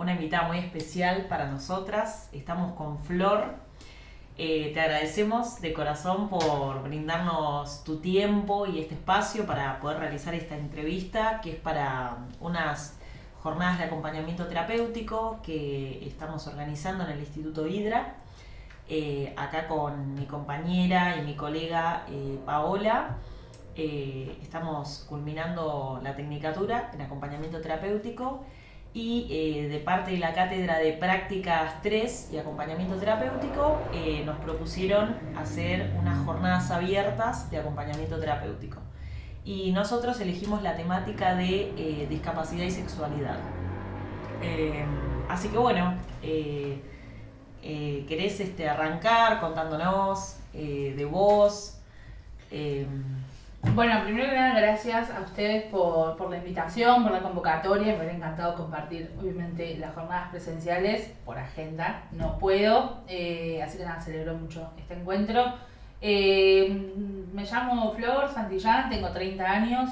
una invitada muy especial para nosotras. Estamos con Flor. Te agradecemos de corazón por brindarnos tu tiempo y este espacio para poder realizar esta entrevista, que es para unas jornadas de acompañamiento terapéutico que estamos organizando en el Instituto Hidra. Acá con mi compañera y mi colega Paola. Estamos culminando la tecnicatura en acompañamiento terapéutico y de parte de la Cátedra de Prácticas 3 y Acompañamiento Terapéutico nos propusieron hacer unas jornadas abiertas de acompañamiento terapéutico. Y nosotros elegimos la temática de discapacidad y sexualidad. Así que bueno, ¿querés arrancar contándonos de vos? Bueno, primero que nada, gracias a ustedes por la invitación, por la convocatoria. Me hubiera encantado compartir, obviamente, las jornadas presenciales por agenda. No puedo, así que nada, celebro mucho este encuentro. Me llamo Flor Santillán, tengo 30 años.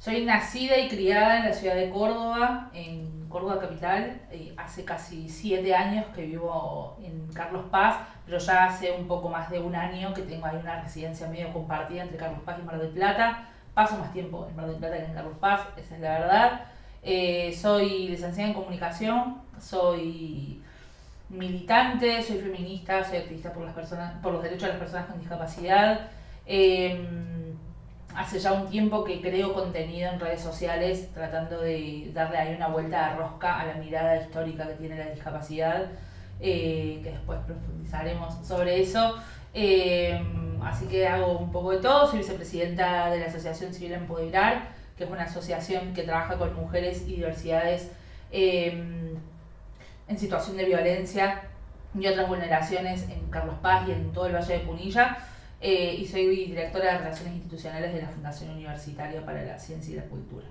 Soy nacida y criada en la ciudad de Córdoba, en Córdoba capital. Hace casi 7 años que vivo en Carlos Paz, pero ya hace un poco más de un año que tengo ahí una residencia medio compartida entre Carlos Paz y Mar del Plata. Paso más tiempo en Mar del Plata que en Carlos Paz, esa es la verdad. Soy licenciada en comunicación, soy militante, soy feminista, soy activista por los derechos de las personas con discapacidad. Hace ya un tiempo que creo contenido en redes sociales tratando de darle ahí una vuelta de rosca a la mirada histórica que tiene la discapacidad, que después profundizaremos sobre eso. Así que hago un poco de todo. Soy vicepresidenta de la Asociación Civil Empoderar, que es una asociación que trabaja con mujeres y diversidades en situación de violencia y otras vulneraciones en Carlos Paz y en todo el Valle de Punilla. Y soy directora de Relaciones Institucionales de la Fundación Universitaria para la Ciencia y la Cultura.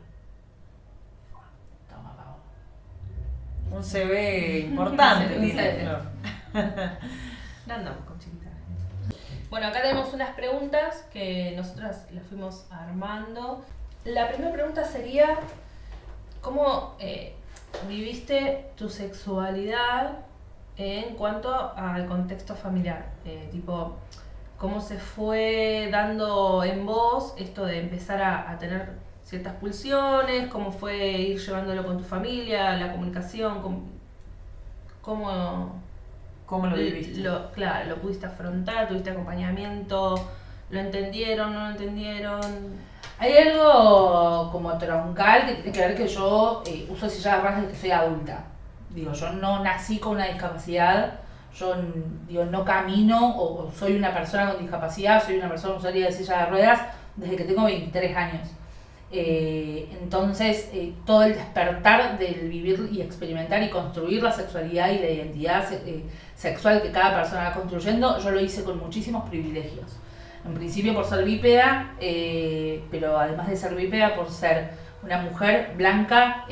Toma, Pau. Un CV importante tiene Flor. No andamos con chiquitas. Bueno, acá tenemos unas preguntas que nosotras las fuimos armando. La primera pregunta sería: ¿cómo viviste tu sexualidad en cuanto al contexto familiar? ¿Cómo se fue dando en vos esto de empezar a tener ciertas pulsiones? ¿Cómo fue ir llevándolo con tu familia, la comunicación? ¿Cómo lo viviste? Claro, lo pudiste afrontar, tuviste acompañamiento, ¿lo entendieron, no lo entendieron? Hay algo como troncal que tiene que ver que yo uso silla de ruedas desde que soy adulta. Yo no nací con una discapacidad. Yo no camino o soy una persona con discapacidad, soy una persona usuaria de silla de ruedas desde que tengo 23 años. Entonces, todo el despertar del vivir y experimentar y construir la sexualidad y la identidad sexual que cada persona va construyendo, yo lo hice con muchísimos privilegios. En principio por ser bípeda, pero además de ser bípeda, por ser una mujer blanca,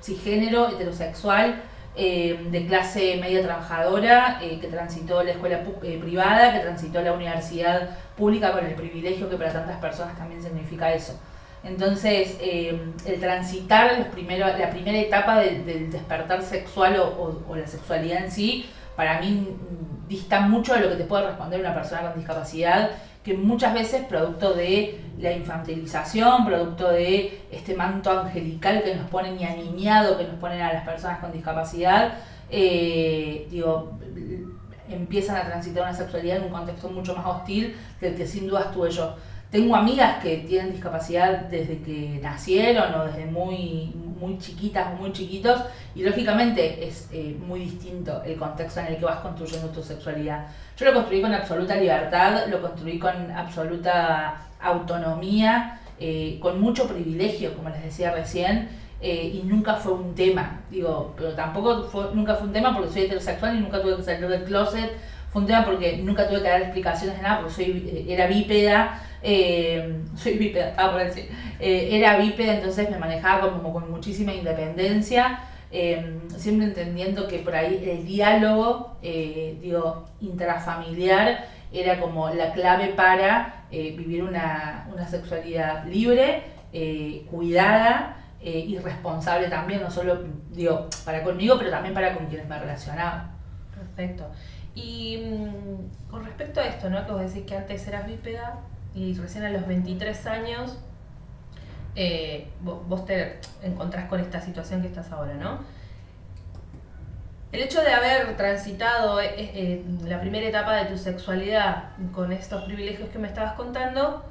cisgénero, heterosexual, de clase media trabajadora, que transitó la escuela privada, que transitó la universidad pública con el privilegio que para tantas personas también significa eso. Entonces, el transitar la primera etapa del despertar sexual o la sexualidad en sí, para mí dista mucho de lo que te puede responder una persona con discapacidad, que muchas veces producto de la infantilización, producto de este manto angelical que nos ponen y aniñado que nos ponen a las personas con discapacidad, empiezan a transitar una sexualidad en un contexto mucho más hostil del que sin duda estuve yo. Tengo amigas que tienen discapacidad desde que nacieron o desde muy chiquitas o muy chiquitos, y lógicamente es muy distinto el contexto en el que vas construyendo tu sexualidad. Yo lo construí con absoluta libertad, lo construí con absoluta autonomía, con mucho privilegio, como les decía recién, y nunca fue un tema. Pero tampoco nunca fue un tema porque soy heterosexual y nunca tuve que salir del closet. Fue un tema porque nunca tuve que dar explicaciones de nada porque era bípeda. Soy bípeda, por decir. Era bípeda, entonces me manejaba como con muchísima independencia, siempre entendiendo que por ahí el diálogo intrafamiliar era como la clave para vivir una sexualidad libre, cuidada, irresponsable también, no solo digo para conmigo, pero también para con quienes me relacionaba. Perfecto. Y con respecto a esto, ¿no? Que vos decís que antes eras bípeda y recién a los 23 años vos te encontrás con esta situación que estás ahora, ¿no? El hecho de haber transitado la primera etapa de tu sexualidad con estos privilegios que me estabas contando,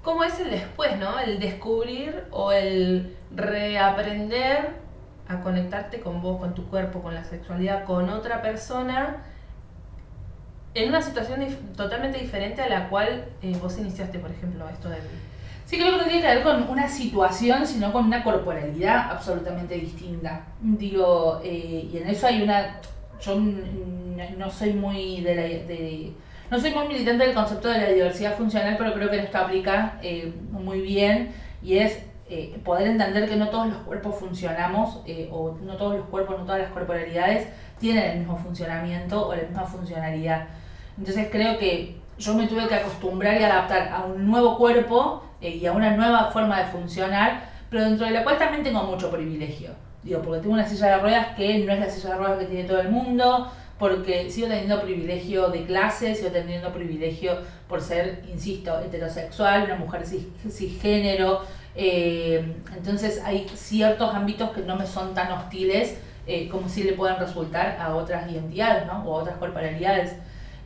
¿cómo es el después, no? El descubrir o el reaprender a conectarte con vos, con tu cuerpo, con la sexualidad, con otra persona, en una situación totalmente diferente a la cual vos iniciaste, por ejemplo, esto del... Sí, creo que no tiene que ver con una situación, sino con una corporalidad absolutamente distinta. Digo, y en eso hay una... Yo no soy muy no soy muy militante del concepto de la diversidad funcional, pero creo que en esto aplica muy bien, y es poder entender que no todos los cuerpos funcionamos, o no todos los cuerpos, no todas las corporalidades tienen el mismo funcionamiento o la misma funcionalidad. Entonces creo que yo me tuve que acostumbrar y adaptar a un nuevo cuerpo y a una nueva forma de funcionar, pero dentro de la cual también tengo mucho privilegio. Digo, porque tengo una silla de ruedas que no es la silla de ruedas que tiene todo el mundo, porque sigo teniendo privilegio de clase, sigo teniendo privilegio por ser, insisto, heterosexual, una mujer cisgénero. Entonces hay ciertos ámbitos que no me son tan hostiles como si le pueden resultar a otras identidades, ¿no? O a otras corporalidades.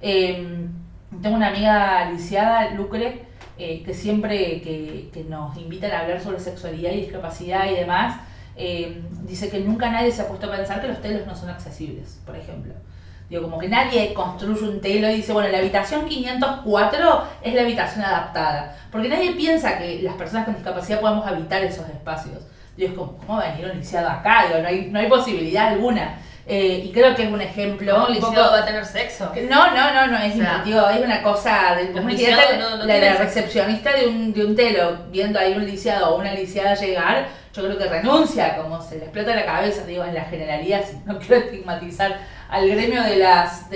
Tengo una amiga lisiada, Lucre, que siempre que nos invitan a hablar sobre sexualidad y discapacidad y demás, dice que nunca nadie se ha puesto a pensar que los telos no son accesibles, por ejemplo. Digo, como que nadie construye un telo y dice, bueno, la habitación 504 es la habitación adaptada. Porque nadie piensa que las personas con discapacidad podamos habitar esos espacios. Digo, es como, ¿cómo va a venir un lisiado acá? Digo, no hay posibilidad alguna. Y creo que es un ejemplo. ¿Cómo un lisiado va a tener sexo? No, es, digo, es una cosa del la recepcionista de un telo, viendo ahí un lisiado o una lisiada llegar, yo creo que renuncia, como se le explota la cabeza, digo, en la generalidad, no quiero estigmatizar al gremio de las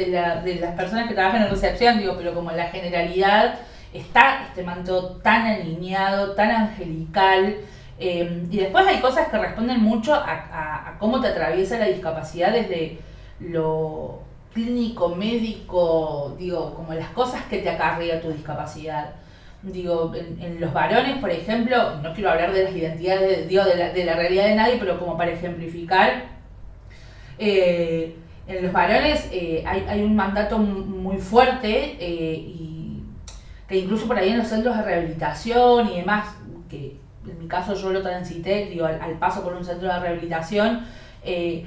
personas que trabajan en recepción, digo, pero como en la generalidad está este manto tan alineado, tan angelical. Y después hay cosas que responden mucho a cómo te atraviesa la discapacidad desde lo clínico, médico, digo, como las cosas que te acarrea tu discapacidad. Digo, en los varones, por ejemplo, no quiero hablar de las identidades, digo, de la realidad de nadie, pero como para ejemplificar, en los varones hay un mandato muy fuerte, y que incluso por ahí en los centros de rehabilitación y demás, que en mi caso yo lo transité, digo, al paso por un centro de rehabilitación, se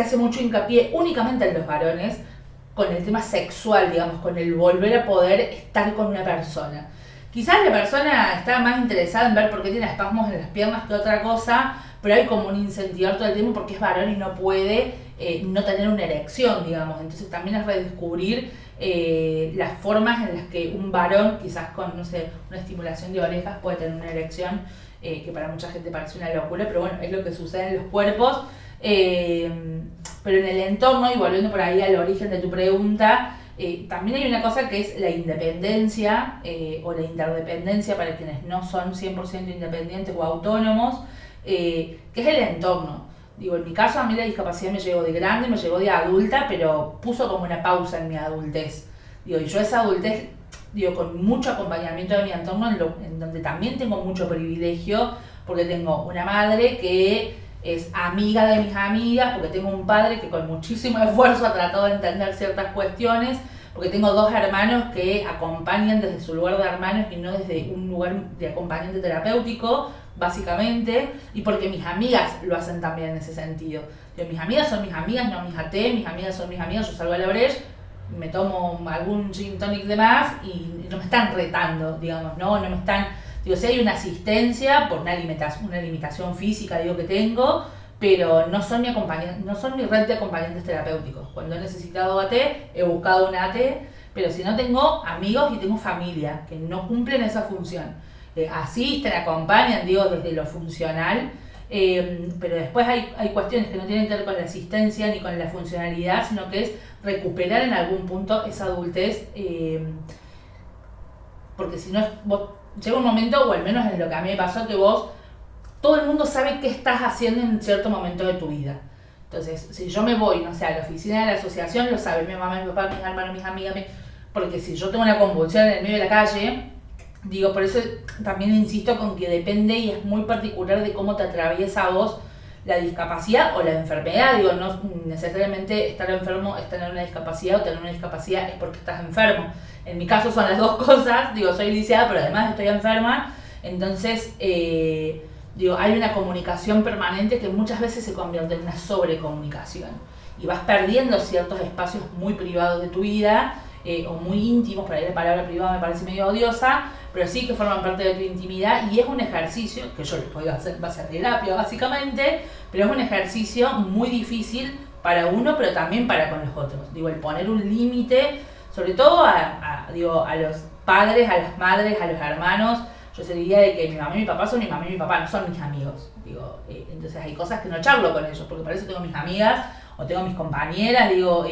hace mucho hincapié únicamente en los varones con el tema sexual, digamos, con el volver a poder estar con una persona. Quizás la persona está más interesada en ver por qué tiene espasmos en las piernas que otra cosa, pero hay como un incentivar todo el tiempo porque es varón y no puede no tener una erección, digamos. Entonces también es redescubrir las formas en las que un varón, quizás con, no sé, una estimulación de orejas, puede tener una erección, que para mucha gente parece una locura, pero bueno, es lo que sucede en los cuerpos. Pero en el entorno, y volviendo por ahí al origen de tu pregunta, también hay una cosa que es la independencia o la interdependencia para quienes no son 100% independientes o autónomos, que es el entorno. Digo, en mi caso a mí la discapacidad me llegó de grande, me llegó de adulta, pero puso como una pausa en mi adultez. Digo, y yo esa adultez, digo, con mucho acompañamiento de mi entorno, en donde también tengo mucho privilegio, porque tengo una madre que es amiga de mis amigas, porque tengo un padre que con muchísimo esfuerzo ha tratado de entender ciertas cuestiones, porque tengo dos hermanos que acompañan desde su lugar de hermanos y no desde un lugar de acompañante terapéutico, básicamente, y porque mis amigas lo hacen también en ese sentido. Digo, mis amigas son mis amigas, no mis AT, mis amigas son mis amigas, yo salgo a la brecha, me tomo algún gin tonic de más y no me están retando, digamos, no me están... Digo, si hay una asistencia por una limitación física, digo, que tengo, pero no son mi red de acompañantes terapéuticos. Cuando he necesitado AT, he buscado una AT, pero si no, tengo amigos y tengo familia que no cumplen esa función. Asisten, acompañan, digo, desde lo funcional, pero después hay cuestiones que no tienen que ver con la asistencia ni con la funcionalidad, sino que es recuperar en algún punto esa adultez, porque si no, llega un momento, o al menos en lo que a mí me pasó, que vos todo el mundo sabe qué estás haciendo en cierto momento de tu vida. Entonces, si yo me voy, no sé, a la oficina de la asociación, lo sabe mi mamá, mi papá, mis hermanos, mis amigas, porque si yo tengo una convulsión en el medio de la calle, digo, por eso también insisto con que depende y es muy particular de cómo te atraviesa a vos la discapacidad o la enfermedad. Digo, no necesariamente estar enfermo es tener una discapacidad, o tener una discapacidad es porque estás enfermo. En mi caso son las dos cosas. Digo, soy lisiada, pero además estoy enferma. Entonces, digo, hay una comunicación permanente que muchas veces se convierte en una sobrecomunicación. Y vas perdiendo ciertos espacios muy privados de tu vida, o muy íntimos. Por ahí la palabra privada me parece medio odiosa, pero sí que forman parte de tu intimidad, y es un ejercicio que yo les puedo hacer base a terapia básicamente, pero es un ejercicio muy difícil para uno, pero también para con los otros. Digo, el poner un límite, sobre todo a los padres, a las madres, a los hermanos. Yo se diría de que mi mamá y mi papá son mi mamá y mi papá, no son mis amigos. Digo, entonces hay cosas que no charlo con ellos, porque para eso tengo mis amigas, o tengo mis compañeras, digo,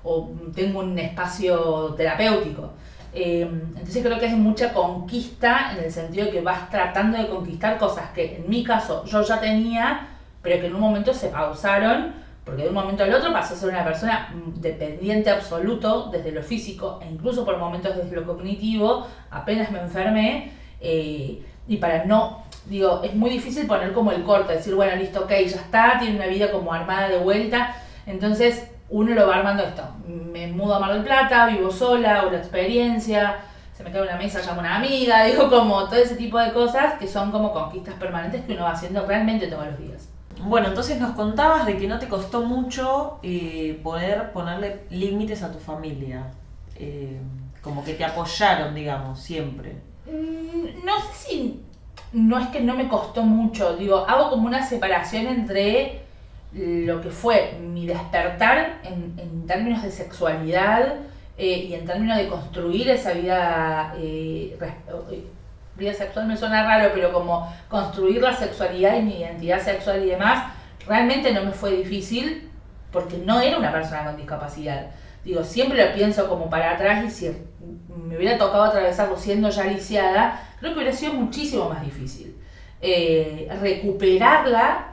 o tengo un espacio terapéutico. Entonces creo que es mucha conquista, en el sentido de que vas tratando de conquistar cosas que en mi caso yo ya tenía, pero que en un momento se pausaron, porque de un momento al otro pasó a ser una persona dependiente absoluto desde lo físico, e incluso por momentos desde lo cognitivo. Apenas me enfermé, y para no, digo, es muy difícil poner como el corte, decir, bueno, listo, ok, ya está, tiene una vida como armada de vuelta. Entonces uno lo va armando esto. Me mudo a Mar del Plata, vivo sola, hago la experiencia, se me cae una mesa, llamo a una amiga, digo, como todo ese tipo de cosas que son como conquistas permanentes que uno va haciendo realmente todos los días. Bueno, entonces nos contabas de que no te costó mucho poder ponerle límites a tu familia. Como que te apoyaron, digamos, siempre. No sé si... No es que no me costó mucho, digo, hago como una separación entre lo que fue mi despertar en términos de sexualidad, y en términos de construir esa vida, vida sexual me suena raro, pero como construir la sexualidad y mi identidad sexual y demás, realmente no me fue difícil, porque no era una persona con discapacidad. Digo, siempre lo pienso como para atrás, y si me hubiera tocado atravesarlo siendo ya lisiada, creo que hubiera sido muchísimo más difícil. Recuperarla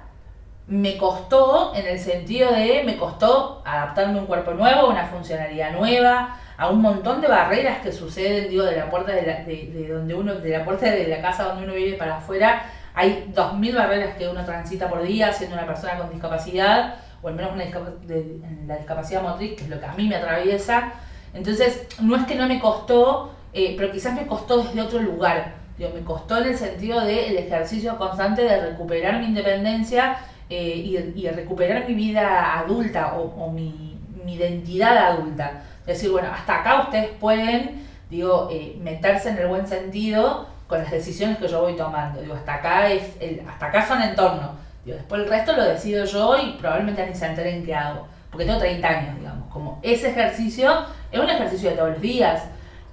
me costó, en el sentido de, me costó adaptarme a un cuerpo nuevo, a una funcionalidad nueva, a un montón de barreras que suceden, digo, de la puerta de donde uno, de la puerta de la casa donde uno vive para afuera. Hay 2000 barreras que uno transita por día siendo una persona con discapacidad, o al menos en la discapacidad motriz, que es lo que a mí me atraviesa. Entonces, no es que no me costó, pero quizás me costó desde otro lugar. Digo, me costó en el sentido del ejercicio constante de recuperar mi independencia, y recuperar mi vida adulta, o mi identidad adulta. Decir, bueno, hasta acá ustedes pueden, digo, meterse en el buen sentido con las decisiones que yo voy tomando. Digo, hasta acá son entorno. Digo, después el resto lo decido yo, y probablemente ni se enteren qué hago, porque tengo 30 años, digamos. Como ese ejercicio es un ejercicio de todos los días.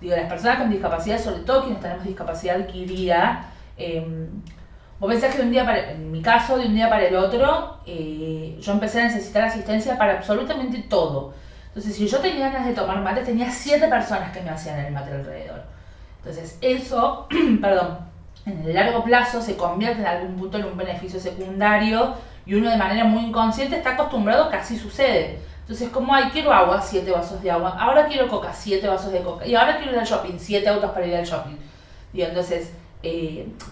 Digo, las personas con discapacidad, sobre todo quienes tenemos discapacidad adquirida, vos pensás que en mi caso, de un día para el otro, yo empecé a necesitar asistencia para absolutamente todo. Entonces, si yo tenía ganas de tomar mate, tenía 7 personas que me hacían el mate alrededor. Entonces, eso, perdón, en el largo plazo se convierte en algún punto en un beneficio secundario, y uno de manera muy inconsciente está acostumbrado que así sucede. Entonces, como quiero agua, 7 vasos de agua, ahora quiero coca, 7 vasos de coca, y ahora quiero ir al shopping, 7 autos para ir al shopping. Y entonces,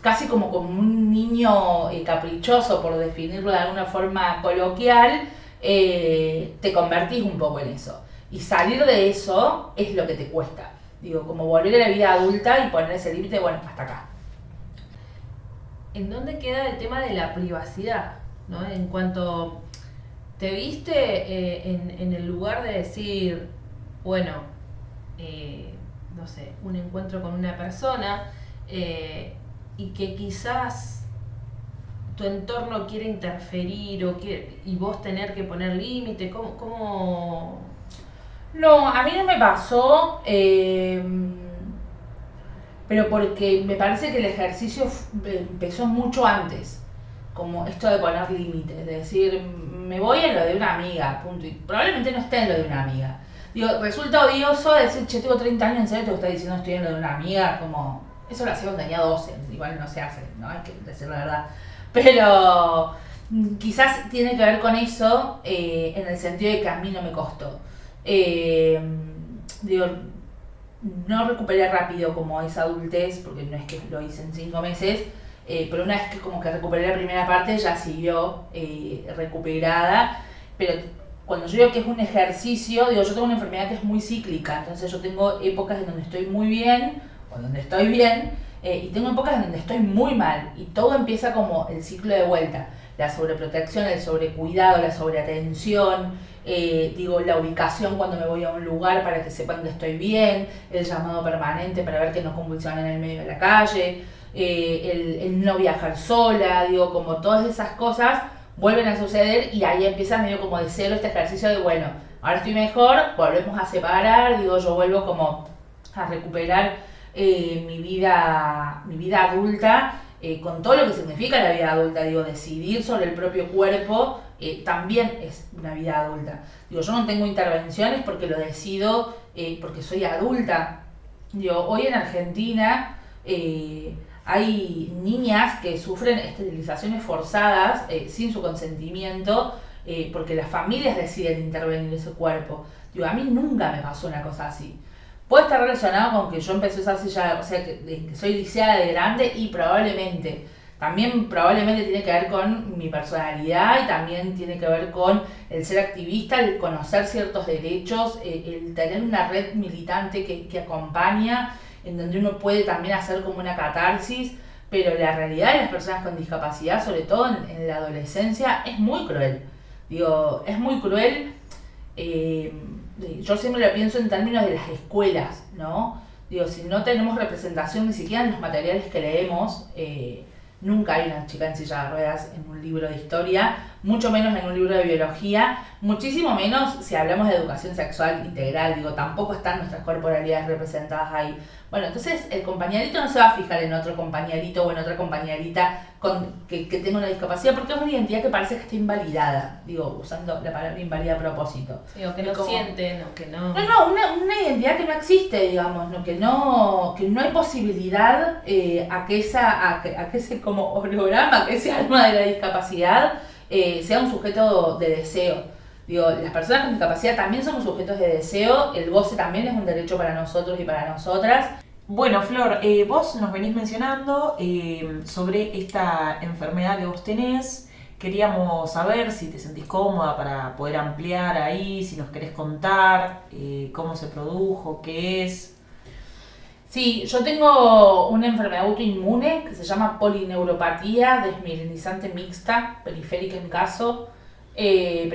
casi como un niño caprichoso, por definirlo de alguna forma coloquial, te convertís un poco en eso. Y salir de eso es lo que te cuesta. Digo, como volver a la vida adulta y poner ese límite, bueno, hasta acá. ¿En dónde queda el tema de la privacidad? ¿No? En cuanto te viste en el lugar de decir, bueno, no sé, un encuentro con una persona, y que quizás tu entorno quiere interferir, y vos tener que poner límite, ¿cómo? No, a mí no me pasó, pero porque me parece que el ejercicio empezó mucho antes, como esto de poner límites, de decir, me voy a lo de una amiga, punto, y probablemente no esté en lo de una amiga. Digo, resulta odioso decir, che, tengo 30 años, ¿en serio te estás diciendo estoy en lo de una amiga? Como, eso lo hacía cuando tenía 12, igual no se hace, ¿no? Hay que decir la verdad. pero quizás tiene que ver con eso, en el sentido de que a mí no me costó. Digo, no recuperé rápido como esa adultez, porque no es que lo hice en 5 meses, pero una vez que como que recuperé la primera parte ya siguió recuperada, pero cuando yo digo que es un ejercicio, digo, yo tengo una enfermedad que es muy cíclica, entonces yo tengo épocas en donde estoy muy bien, o donde estoy bien, y tengo épocas en donde estoy muy mal, y todo empieza como el ciclo de vuelta, la sobreprotección, el sobrecuidado, la sobreatención, digo, la ubicación cuando me voy a un lugar para que sepan que estoy bien, el llamado permanente para ver que no convulsionan en el medio de la calle, el no viajar sola, digo, como todas esas cosas vuelven a suceder y ahí empieza medio como de cero este ejercicio de, bueno, ahora estoy mejor, volvemos a separar, digo, yo vuelvo como a recuperar mi vida adulta, con todo lo que significa la vida adulta, digo, decidir sobre el propio cuerpo también es una vida adulta. Digo, yo no tengo intervenciones porque lo decido, porque soy adulta. Digo, hoy en Argentina hay niñas que sufren esterilizaciones forzadas sin su consentimiento porque las familias deciden intervenir ese cuerpo. Digo, a mí nunca me pasó una cosa así. Puede estar relacionado con que yo empecé a usar ya, o sea, que soy lisiada de grande y probablemente tiene que ver con mi personalidad y también tiene que ver con el ser activista, el conocer ciertos derechos, el tener una red militante que acompaña, en donde uno puede también hacer como una catarsis, pero la realidad de las personas con discapacidad, sobre todo en la adolescencia, es muy cruel. Digo, es muy cruel. Yo siempre lo pienso en términos de las escuelas, ¿no? Digo, si no tenemos representación ni siquiera en los materiales que leemos, nunca hay una chica en silla de ruedas en un libro de historia, mucho menos en un libro de biología, muchísimo menos si hablamos de educación sexual integral, digo, tampoco están nuestras corporalidades representadas ahí. Bueno, entonces el compañerito no se va a fijar en otro compañerito o en otra compañerita que tenga una discapacidad, porque es una identidad que parece que está invalidada, digo, usando la palabra inválida a propósito. Digo, que no sienten o que no... No, una identidad que no existe, digamos, que no hay posibilidad a que ese como holograma, que ese alma de la discapacidad sea un sujeto de deseo. Digo, las personas con discapacidad también somos sujetos de deseo, el goce también es un derecho para nosotros y para nosotras. Bueno, Flor, vos nos venís mencionando sobre esta enfermedad que vos tenés. Queríamos saber si te sentís cómoda para poder ampliar ahí, si nos querés contar cómo se produjo, qué es. Sí, yo tengo una enfermedad autoinmune que se llama polineuropatía desmielinizante mixta, periférica en mi caso. Es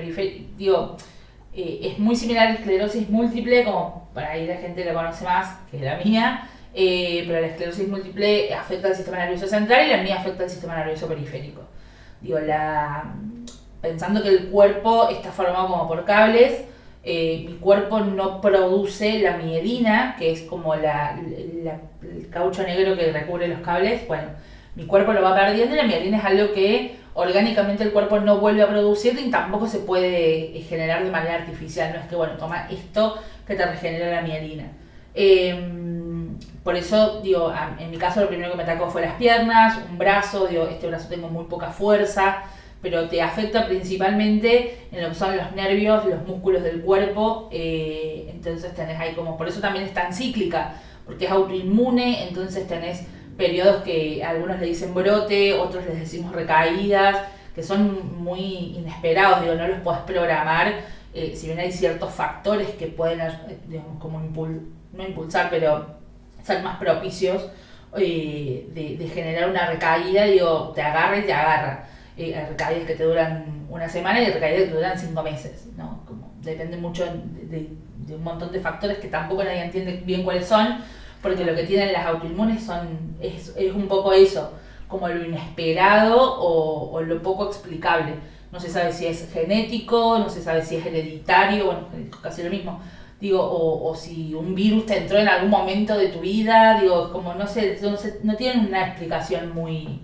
muy similar a la esclerosis múltiple, como para ahí la gente la conoce más que la mía, pero la esclerosis múltiple afecta al sistema nervioso central y la mía afecta al sistema nervioso periférico. Pensando que el cuerpo está formado como por cables, mi cuerpo no produce la mielina, que es como el caucho negro que recubre los cables. Bueno, mi cuerpo lo va perdiendo y la mielina es algo que orgánicamente el cuerpo no vuelve a producir y tampoco se puede generar de manera artificial. No es que, bueno, toma esto que te regenera la mielina. Por eso, digo, en mi caso lo primero que me atacó fue las piernas, un brazo, digo, este brazo tengo muy poca fuerza, pero te afecta principalmente en lo que son los nervios, los músculos del cuerpo, entonces tenés ahí como, por eso también es tan cíclica, porque es autoinmune, entonces tenés periodos que algunos le dicen brote, otros les decimos recaídas, que son muy inesperados, digo, no los podés programar, si bien hay ciertos factores que pueden, digamos, como no impulsar, pero ser más propicios de generar una recaída, digo, te agarra y te agarra. Hay recaídas que te duran una semana y hay recaídas que te duran 5 meses, ¿no? Como depende mucho de un montón de factores que tampoco nadie entiende bien cuáles son, porque lo que tienen las autoinmunes es un poco eso, como lo inesperado o lo poco explicable. No se sabe si es genético, no se sabe si es hereditario, bueno, casi lo mismo. Digo, o si un virus te entró en algún momento de tu vida, digo, como no tienen una explicación muy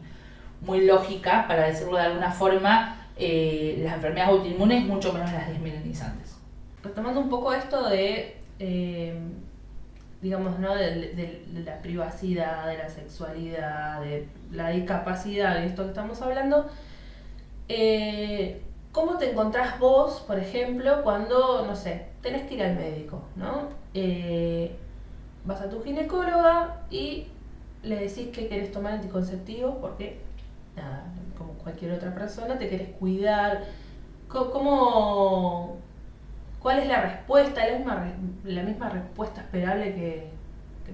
lógica, para decirlo de alguna forma, las enfermedades autoinmunes, mucho menos las desmielinizantes. Retomando un poco esto de digamos, ¿no? De la privacidad, de la sexualidad, de la discapacidad, de esto que estamos hablando. ¿Cómo te encontrás vos, por ejemplo, cuando, no sé, tenés que ir al médico, ¿no? Vas a tu ginecóloga y le decís que querés tomar anticonceptivos porque, nada, como cualquier otra persona, te querés cuidar. ¿Cuál es la respuesta? ¿La misma respuesta esperable que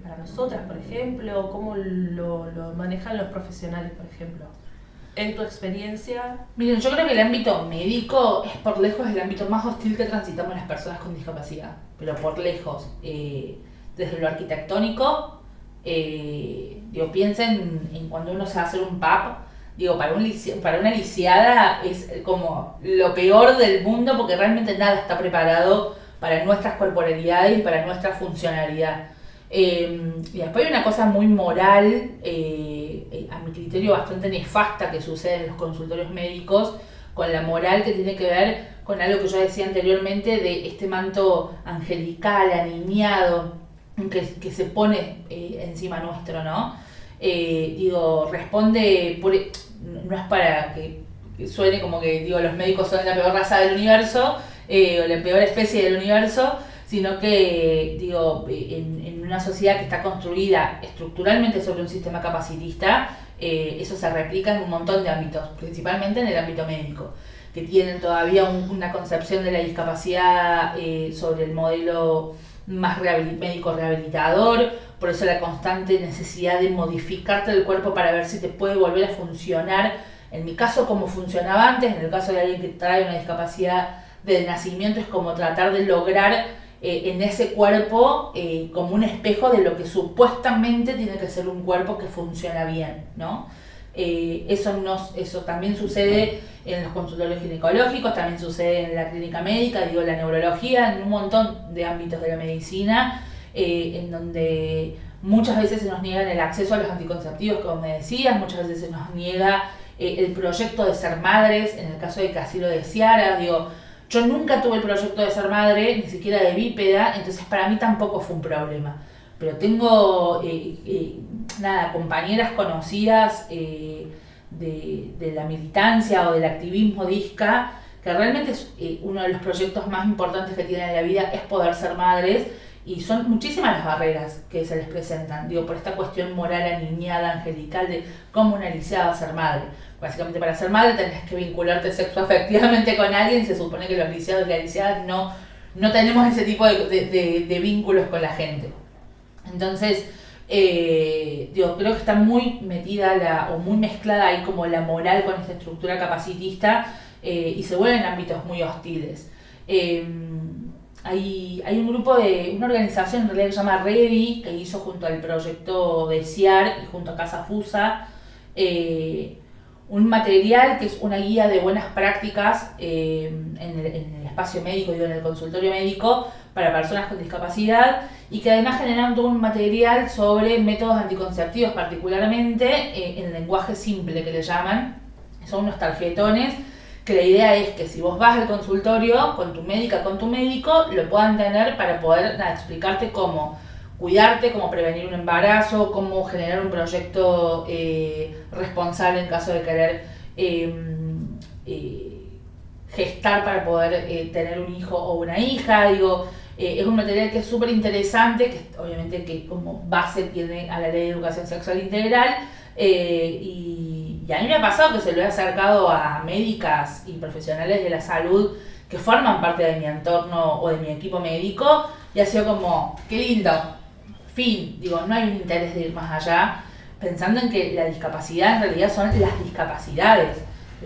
para nosotras, por ejemplo? ¿Cómo lo manejan los profesionales, por ejemplo? En tu experiencia. Miren, yo creo que el ámbito médico es por lejos el ámbito más hostil que transitamos las personas con discapacidad, pero por lejos. Desde lo arquitectónico, piensen en cuando uno se va a hacer un PAP, para una lisiada es como lo peor del mundo porque realmente nada está preparado para nuestras corporalidades y para nuestra funcionalidad. Y después hay una cosa muy moral, a mi criterio bastante nefasta que sucede en los consultorios médicos, con la moral que tiene que ver con algo que yo decía anteriormente de este manto angelical, aniñado, que se pone encima nuestro, ¿no? Responde, no es para que suene como que los médicos son la peor raza del universo o la peor especie del universo, sino que en una sociedad que está construida estructuralmente sobre un sistema capacitista, eso se replica en un montón de ámbitos, principalmente en el ámbito médico, que tienen todavía una concepción de la discapacidad sobre el modelo más médico rehabilitador, por eso la constante necesidad de modificarte el cuerpo para ver si te puede volver a funcionar, en mi caso como funcionaba antes, en el caso de alguien que trae una discapacidad de nacimiento es como tratar de lograr en ese cuerpo como un espejo de lo que supuestamente tiene que ser un cuerpo que funciona bien, ¿no? Eso también sucede en los consultorios ginecológicos, también sucede en la clínica médica, la neurología, en un montón de ámbitos de la medicina, en donde muchas veces se nos niega el acceso a los anticonceptivos, como me decías, muchas veces se nos niega el proyecto de ser madres, en el caso de que así lo deseara, yo nunca tuve el proyecto de ser madre, ni siquiera de bípeda, entonces para mí tampoco fue un problema. Pero tengo compañeras conocidas de la militancia o del activismo disca, que realmente es uno de los proyectos más importantes que tienen en la vida es poder ser madres, y son muchísimas las barreras que se les presentan, por esta cuestión moral aniñada, angelical, de cómo una lisiada va a ser madre. Básicamente para ser madre tenés que vincularte sexoafectivamente con alguien y se supone que los lisiados y las lisiadas no tenemos ese tipo de vínculos con la gente. Entonces, creo que está muy metida o muy mezclada ahí como la moral con esta estructura capacitista y se vuelven ámbitos muy hostiles. Hay un grupo una organización en realidad que se llama REDI, que hizo junto al proyecto de CIAR y junto a Casa Fusa un material que es una guía de buenas prácticas en el espacio médico, en el consultorio médico para personas con discapacidad, y que además generan todo un material sobre métodos anticonceptivos, particularmente en lenguaje simple que le llaman. Son unos tarjetones que la idea es que si vos vas al consultorio con tu médica, con tu médico, lo puedan tener para poder explicarte cómo cuidarte, cómo prevenir un embarazo, cómo generar un proyecto responsable en caso de querer gestar para poder tener un hijo o una hija. Es un material que es súper interesante, que obviamente que como base tiene a la Ley de Educación Sexual Integral, y a mí me ha pasado que se lo he acercado a médicas y profesionales de la salud que forman parte de mi entorno o de mi equipo médico, y ha sido como, qué lindo, fin, no hay un interés de ir más allá, pensando en que la discapacidad en realidad son las discapacidades.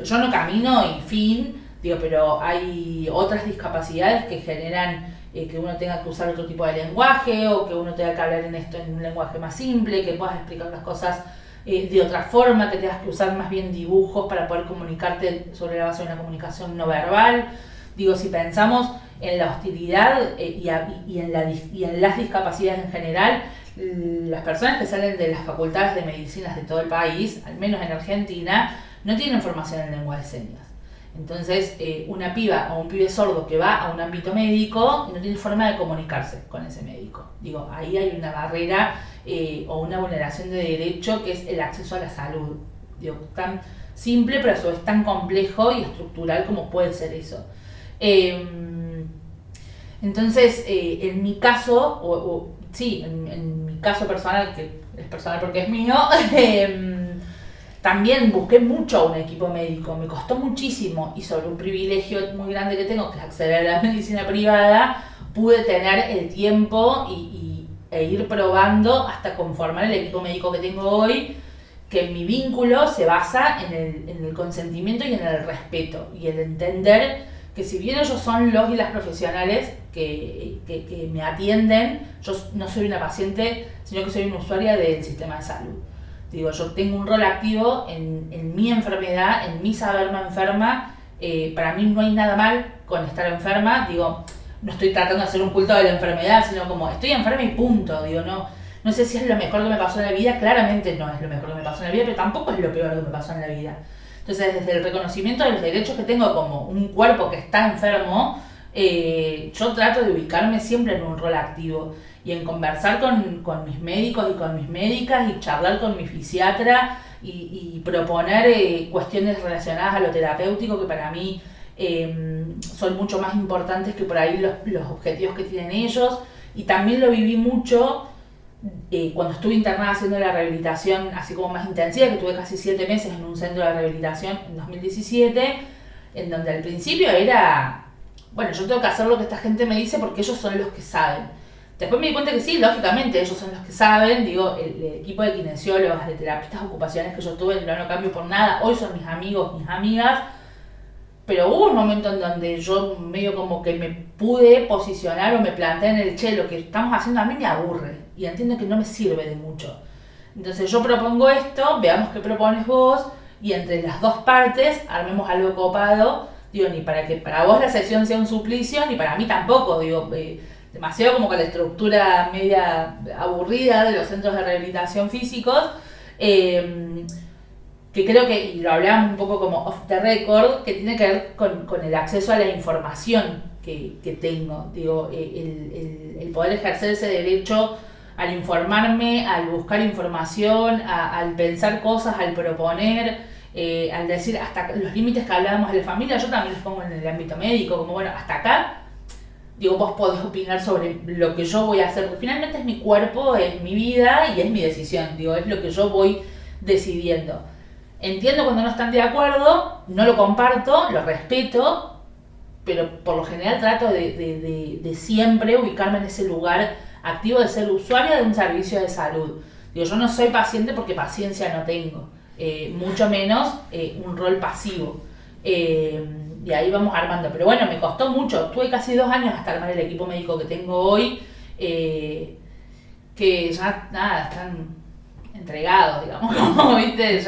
Yo no camino y fin, pero hay otras discapacidades que generan que uno tenga que usar otro tipo de lenguaje, o que uno tenga que hablar en un lenguaje más simple, que puedas explicar las cosas de otra forma, que tengas que usar más bien dibujos para poder comunicarte sobre la base de una comunicación no verbal. Si pensamos en la hostilidad y en las discapacidades en general, las personas que salen de las facultades de medicinas de todo el país, al menos en Argentina, no tienen formación en lengua de señas. Entonces, una piba o un pibe sordo que va a un ámbito médico no tiene forma de comunicarse con ese médico. Digo, ahí hay una barrera o una vulneración de derecho que es el acceso a la salud. Digo, tan simple pero a su vez tan complejo y estructural como puede ser eso. Entonces, en mi caso, en mi caso personal, que es personal porque es mío, también busqué mucho un equipo médico, me costó muchísimo y sobre un privilegio muy grande que tengo, que es acceder a la medicina privada, pude tener el tiempo e ir probando hasta conformar el equipo médico que tengo hoy, que mi vínculo se basa en el consentimiento y en el respeto y el entender que si bien ellos son los y las profesionales que me atienden, yo no soy una paciente, sino que soy una usuaria del sistema de salud. Digo, yo tengo un rol activo en mi enfermedad, en mi saberme enferma. Para mí no hay nada mal con estar enferma. Digo, no estoy tratando de hacer un culto de la enfermedad, sino como estoy enferma y punto. Digo, no sé si es lo mejor que me pasó en la vida. Claramente no es lo mejor que me pasó en la vida, pero tampoco es lo peor que me pasó en la vida. Entonces, desde el reconocimiento de los derechos que tengo como un cuerpo que está enfermo, yo trato de ubicarme siempre en un rol activo y en conversar con mis médicos y con mis médicas y charlar con mi fisiatra y proponer cuestiones relacionadas a lo terapéutico que para mí son mucho más importantes que por ahí los objetivos que tienen ellos. Y también lo viví mucho cuando estuve internada haciendo la rehabilitación así como más intensiva, que tuve casi 7 meses en un centro de rehabilitación en 2017, en donde al principio era, bueno, yo tengo que hacer lo que esta gente me dice porque ellos son los que saben. Después me di cuenta que sí, lógicamente ellos son los que saben. Digo, el equipo de kinesiólogas, de terapistas ocupacionales que yo tuve, no cambio por nada, hoy son mis amigos, mis amigas, pero hubo un momento en donde yo medio como que me pude posicionar o me planteé en el lo que estamos haciendo a mí me aburre y entiendo que no me sirve de mucho. Entonces yo propongo esto, veamos qué propones vos y entre las dos partes armemos algo copado. Digo, ni para que para vos la sesión sea un suplicio, ni para mí tampoco. Digo, demasiado como con la estructura media aburrida de los centros de rehabilitación físicos, que creo que, y lo hablábamos un poco como off the record, que tiene que ver con el acceso a la información que tengo. Digo, el poder ejercer ese derecho al informarme, al buscar información, al pensar cosas, al proponer, al decir hasta los límites que hablábamos de la familia, yo también los pongo en el ámbito médico, como bueno, hasta acá. Digo, vos podés opinar sobre lo que yo voy a hacer, porque finalmente es mi cuerpo, es mi vida y es mi decisión. Digo, es lo que yo voy decidiendo. Entiendo cuando no están de acuerdo, no lo comparto, lo respeto, pero por lo general trato de siempre ubicarme en ese lugar activo de ser usuaria de un servicio de salud. Digo, yo no soy paciente porque paciencia no tengo, mucho menos un rol pasivo. Y ahí vamos armando, pero bueno, me costó mucho, tuve casi 2 años hasta armar el equipo médico que tengo hoy, que ya nada, están entregados, digamos, como viste,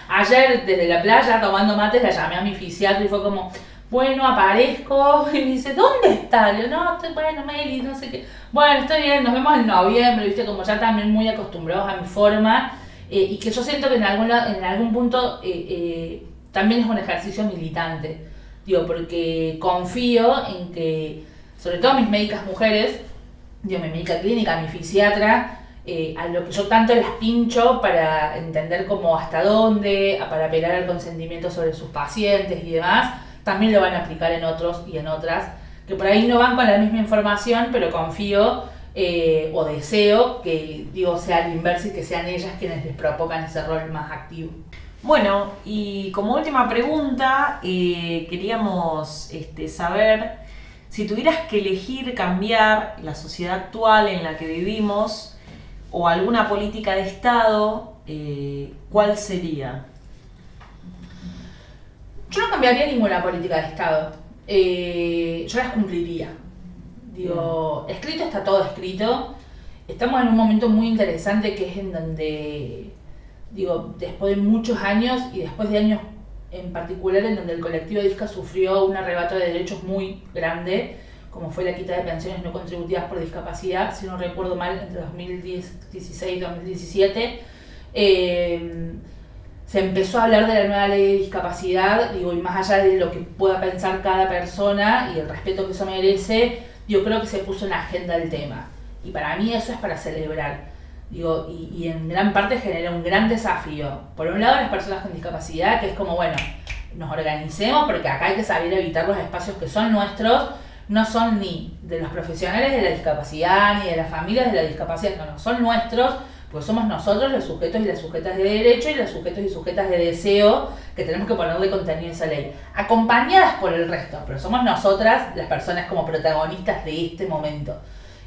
ayer desde la playa tomando mates la llamé a mi fisiatra y fue como, bueno, aparezco, y me dice, ¿dónde está? Le digo, no, estoy, bueno, Meli, no sé qué, bueno, estoy bien, nos vemos en noviembre, viste, como ya también muy acostumbrados a mi forma, y que yo siento que en algún punto también es un ejercicio militante. Digo, porque confío en que, sobre todo mis médicas mujeres, digo, mi médica clínica, mi fisiatra, a lo que yo tanto las pincho para entender cómo hasta dónde, para apelar al consentimiento sobre sus pacientes y demás, también lo van a aplicar en otros y en otras, que por ahí no van con la misma información, pero confío o deseo que, digo, sea al inverso y que sean ellas quienes les propongan ese rol más activo. Bueno, y como última pregunta, queríamos saber si tuvieras que elegir cambiar la sociedad actual en la que vivimos o alguna política de Estado, ¿cuál sería? Yo no cambiaría ninguna política de Estado, yo las cumpliría. Digo, escrito está todo escrito, estamos en un momento muy interesante que es en donde, digo, después de muchos años y después de años en particular en donde el colectivo DISCA sufrió un arrebato de derechos muy grande, como fue la quita de pensiones no contributivas por discapacidad, si no recuerdo mal, entre 2016 y 2017, se empezó a hablar de la nueva ley de discapacidad, digo, y más allá de lo que pueda pensar cada persona y el respeto que eso merece, yo creo que se puso en agenda el tema. Y para mí eso es para celebrar. Digo, y en gran parte genera un gran desafío. Por un lado, las personas con discapacidad, que es como, bueno, nos organicemos porque acá hay que saber evitar los espacios que son nuestros, no son ni de los profesionales de la discapacidad, ni de las familias de la discapacidad, no, son nuestros, porque somos nosotros los sujetos y las sujetas de derecho y los sujetos y sujetas de deseo que tenemos que ponerle contenido a esa ley, acompañadas por el resto, pero somos nosotras las personas como protagonistas de este momento.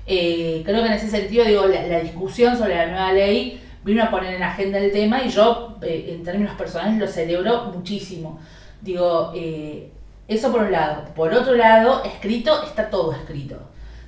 Creo que en ese sentido, digo, la discusión sobre la nueva ley vino a poner en agenda el tema y yo, en términos personales, lo celebro muchísimo. Digo, eso por un lado. Por otro lado, escrito, está todo escrito.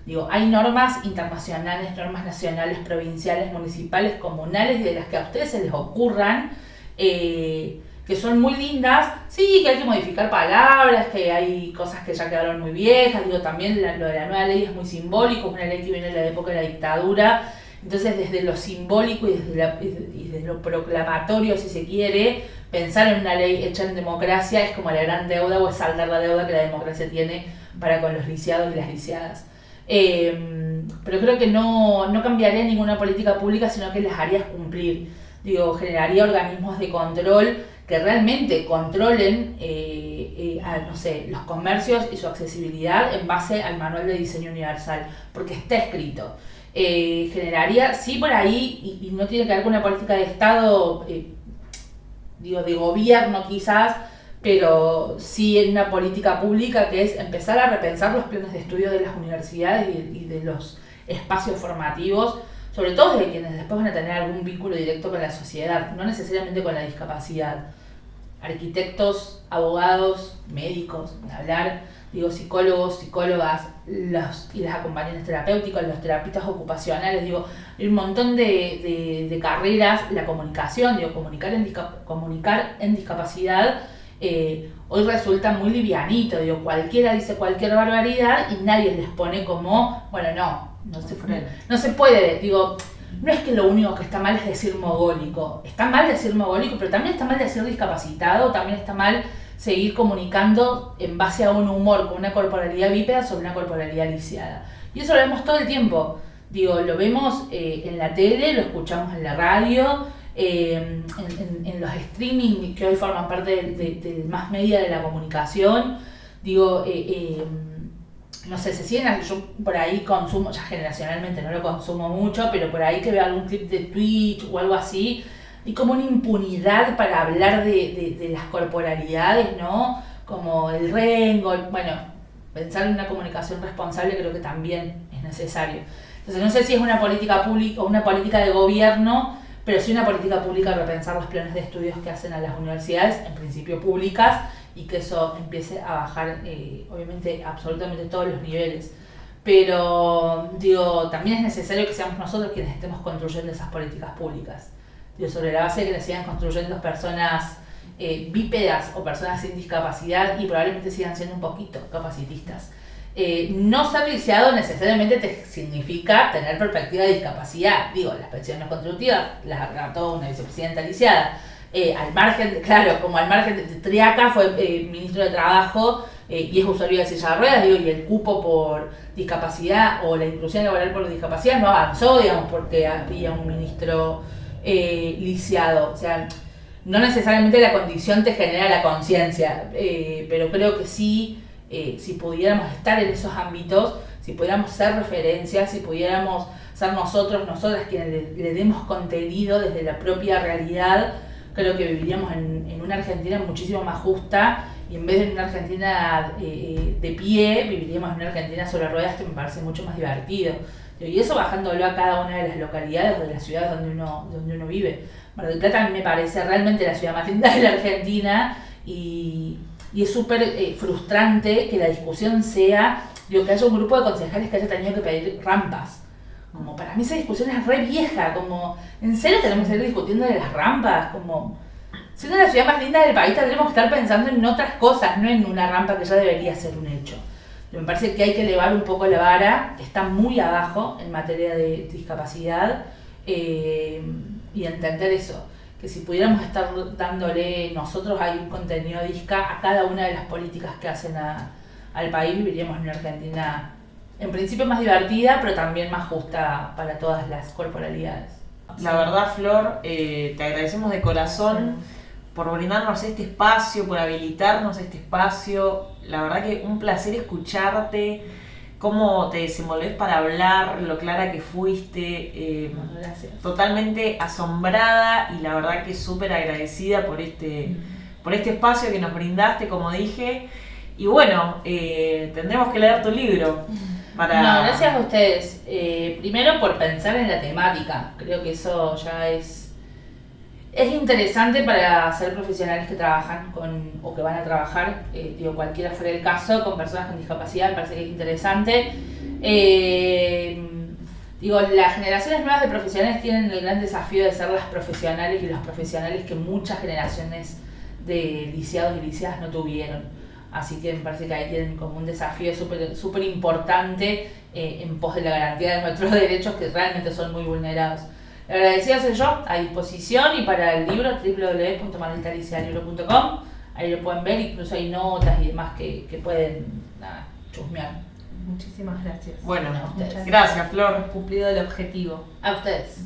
Digo, hay normas internacionales, normas nacionales, provinciales, municipales, comunales, y de las que a ustedes se les ocurran, que son muy lindas. Sí, que hay que modificar palabras, que hay cosas que ya quedaron muy viejas. Digo, también lo de la nueva ley es muy simbólico, es una ley que viene de la época de la dictadura. Entonces, desde lo simbólico y desde lo proclamatorio, si se quiere, pensar en una ley hecha en democracia es como la gran deuda o es saldar la deuda que la democracia tiene para con los lisiados y las lisiadas. Pero creo que no cambiaría ninguna política pública, sino que las haría cumplir. Digo, generaría organismos de control que realmente controlen no sé, los comercios y su accesibilidad en base al Manual de Diseño Universal, porque está escrito. Generaría, sí, por ahí, y no tiene que ver con una política de Estado, digo, de gobierno quizás, pero sí en una política pública que es empezar a repensar los planes de estudio de las universidades y de los espacios formativos, sobre todo de quienes después van a tener algún vínculo directo con la sociedad, no necesariamente con la discapacidad. Arquitectos, abogados, médicos, hablar, digo, psicólogos, psicólogas, y las acompañantes terapéuticas, los terapeutas ocupacionales, digo, hay un montón de carreras, la comunicación, digo, comunicar en discapacidad, hoy resulta muy livianito, digo, cualquiera dice cualquier barbaridad y nadie les pone como, bueno, no se puede, digo, no es que lo único que está mal es decir mogólico, está mal decir mogólico, pero también está mal decir discapacitado, también está mal seguir comunicando en base a un humor con una corporalidad bípeda sobre una corporalidad lisiada. Y eso lo vemos todo el tiempo, digo, lo vemos en la tele, lo escuchamos en la radio, en los streaming que hoy forman parte del más media de la comunicación, digo, no sé, se siguen, yo por ahí consumo, ya generacionalmente no lo consumo mucho, pero por ahí que veo algún clip de Twitch o algo así, y como una impunidad para hablar de las corporalidades, ¿no? Como el rengo, bueno, pensar en una comunicación responsable creo que también es necesario. Entonces no sé si es una política pública o una política de gobierno, pero sí una política pública repensar los planes de estudios que hacen a las universidades, en principio públicas, y que eso empiece a bajar, obviamente, absolutamente todos los niveles. Pero, digo, también es necesario que seamos nosotros quienes estemos construyendo esas políticas públicas. Digo, sobre la base de que las sigan construyendo personas bípedas o personas sin discapacidad y probablemente sigan siendo un poquito capacitistas. No ser lisiado necesariamente te significa tener perspectiva de discapacidad. Digo, las pensiones contributivas las agarró una vicepresidenta lisiada. Al margen, claro, como al margen de Triaca fue ministro de Trabajo y es usuario de silla de ruedas, digo, y el cupo por discapacidad o la inclusión laboral por discapacidad no avanzó, digamos, porque había un ministro lisiado. O sea, no necesariamente la condición te genera la conciencia, pero creo que sí, si pudiéramos estar en esos ámbitos, si pudiéramos ser referencias, si pudiéramos ser nosotras quienes le demos contenido desde la propia realidad, creo que viviríamos en una Argentina muchísimo más justa y en vez de una Argentina de pie, viviríamos en una Argentina sobre ruedas que me parece mucho más divertido. Y eso bajándolo a cada una de las localidades o de las ciudades donde uno vive. Mar del Plata me parece realmente la ciudad más linda de la Argentina y es súper frustrante que la discusión sea, digo, que haya un grupo de concejales que haya tenido que pedir rampas. Como para mí esa discusión es re vieja, como, ¿en serio tenemos que seguir discutiendo de las rampas? Como, siendo la ciudad más linda del país tendremos que estar pensando en otras cosas, no en una rampa que ya debería ser un hecho. Me parece que hay que elevar un poco la vara, está muy abajo en materia de discapacidad y entender eso. que si pudiéramos estar dándole nosotros ahí un contenido disca a cada una de las políticas que hacen al país, viviríamos en una Argentina en principio más divertida, pero también más justa para todas las corporalidades. La verdad, Flor, te agradecemos de corazón por brindarnos este espacio, por habilitarnos este espacio. La verdad que un placer escucharte, cómo te desenvolvés para hablar, lo clara que fuiste. Gracias. Totalmente asombrada y la verdad que súper agradecida por este espacio que nos brindaste, como dije. Y bueno, tendremos que leer tu libro. No, gracias a ustedes. Primero por pensar en la temática. Creo que eso ya es interesante para ser profesionales que trabajan o que van a trabajar, cualquiera fuera el caso, con personas con discapacidad. Me parece que es interesante. Las generaciones nuevas de profesionales tienen el gran desafío de ser las profesionales y los profesionales que muchas generaciones de liceados y liceadas no tuvieron. Así que me parece que ahí tienen como un desafío súper importante en pos de la garantía de nuestros derechos que realmente son muy vulnerados. Agradecida soy yo, a disposición, y para el libro www.malditalicealibro.com, ahí lo pueden ver, incluso hay notas y demás que pueden chusmear. Muchísimas gracias. Bueno, A ustedes. gracias, Flor. Cumplido el objetivo. A ustedes.